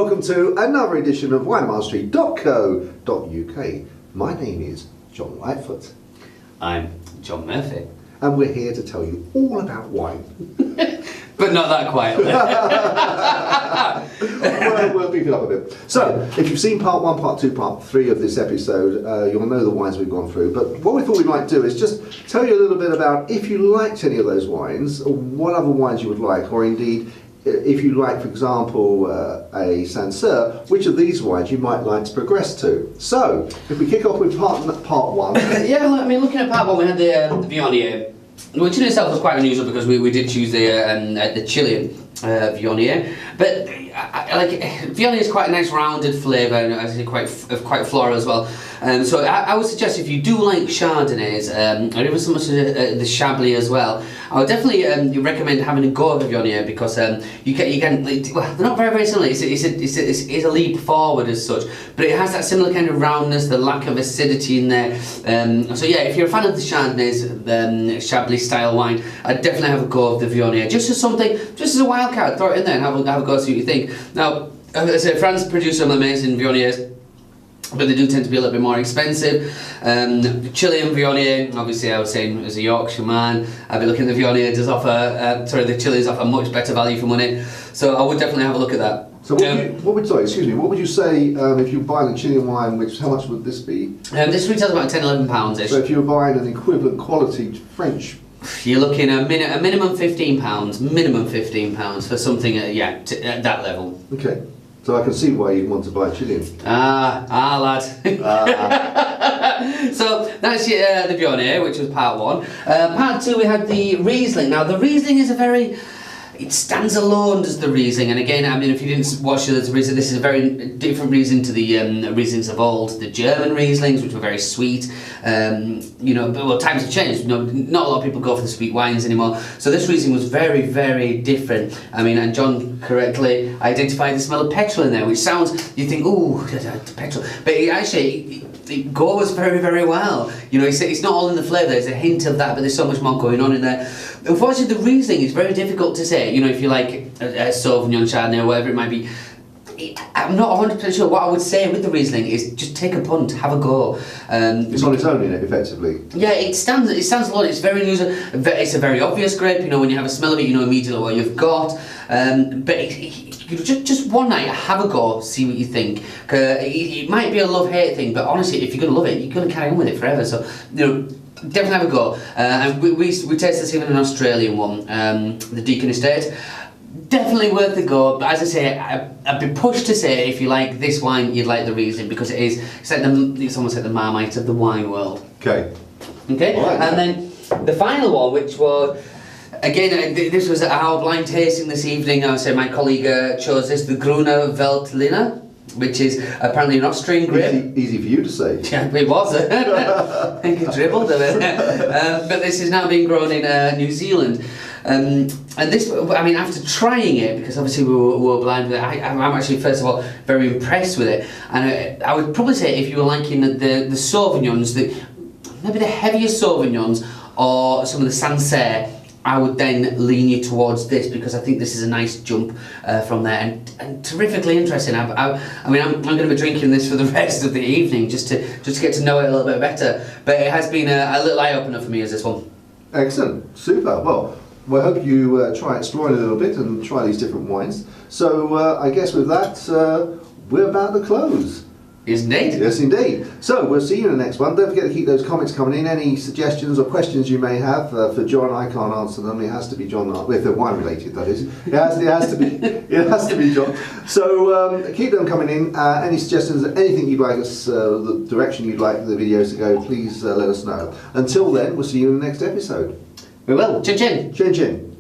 welcome to another edition of winemastery.co.uk. My name is John Lightfoot. I'm John Murphy. And we're here to tell you all about wine. But not that quietly. We'll beef it up a bit. So, if you've seen part 1, part 2, part 3 of this episode, you'll know the wines we've gone through. But what we thought we might do is just tell you a little bit about if you liked any of those wines, or what other wines you would like, or indeed, if you like, for example, a Sancerre, which of these wines you might like to progress to. So, if we kick off with part 1. Yeah, I mean, looking at part 1, we had the Viognier, which in itself was quite unusual because we did choose the Chilean Viognier. But Viognier is quite a nice rounded flavour, and as I say, quite floral as well. So I would suggest if you do like Chardonnays, or even so much the Chablis as well, I would definitely recommend having a go of Viognier because you can well, they're not very similar. It's a leap forward as such, but it has that similar kind of roundness, the lack of acidity in there. So yeah, if you're a fan of the Chardonnays, Chablis style wine, I'd definitely have a go of the Viognier, just as a wild card. Throw it in there and have a go, see what you think. Now, as I say, France produce some amazing Viogniers, but they do tend to be a little bit more expensive. The Chilean Viognier, obviously I was saying as a Yorkshire man, I'd be looking at the Viognier does offer, the Chileans offer much better value for money, so I would definitely have a look at that. So what would you say if you were buying a Chilean wine, how much would this be? This retails about £10–11 ish. So if you were buying an equivalent quality French, you're looking at a minimum £15 for something at that level. Okay. So I can see why you'd want to buy a Chilean. Lad. So that's the Viognier, which was part 1. Part 2 we had the Riesling. Now the Riesling is it stands alone as the Riesling, and again, I mean, if you didn't watch the Riesling, this is a very different Riesling to the Rieslings of old, the German Rieslings, which were very sweet. But times have changed. Not a lot of people go for the sweet wines anymore. So this Riesling was very, very different. I mean, and John correctly identified the smell of petrol in there, which sounds, you think, ooh, petrol, but it goes very, very well. It's not all in the flavour. There's a hint of that, but there's so much more going on in there. Unfortunately, the Riesling is very difficult to say. If you like a Sauvignon, Chardonnay, or whatever it might be, I'm not 100% sure. What I would say with the Riesling is just take a punt, have a go. It's on its own in it, effectively. Yeah, it stands alone. It's very unusual. It's a very obvious grape. When you have a smell of it, you know immediately what you've got. But just one night, have a go, see what you think. It might be a love-hate thing, but honestly, if you're going to love it, you're going to carry on with it forever. So, definitely have a go. And we tasted this even an Australian one, the Deacon Estate. Definitely worth a go, but as I say, I'd be pushed to say if you like this wine, you'd like the Riesling, because it's almost like the Marmite of the wine world. Okay. Right, and then the final one, which was, again, this was our blind tasting this evening. I would say my colleague chose this, the Gruner Veltliner, which is apparently an Austrian grape. Easy for you to say. Yeah, it was. I think it dribbled a bit. But this is now being grown in New Zealand. And this, I mean, after trying it, because obviously we were blind with it, I'm actually, first of all, very impressed with it. And I would probably say if you were liking the Sauvignons, maybe the heavier Sauvignons, or some of the Sancerre, I would then lean you towards this, because I think this is a nice jump from there, and terrifically interesting. I'm going to be drinking this for the rest of the evening just to get to know it a little bit better. But it has been a little eye opener for me as this one. Excellent, super. Well, I hope you try exploring a little bit and try these different wines. So I guess with that, we're about to close. Indeed. Yes, indeed. So we'll see you in the next one. Don't forget to keep those comments coming in. Any suggestions or questions you may have for John, I can't answer them. It has to be John, if they're wine related, that is. It has to be John. So keep them coming in. Any suggestions, anything you'd like us, the direction you'd like the videos to go, please let us know. Until then, we'll see you in the next episode. We will. Chin chin. Chin chin.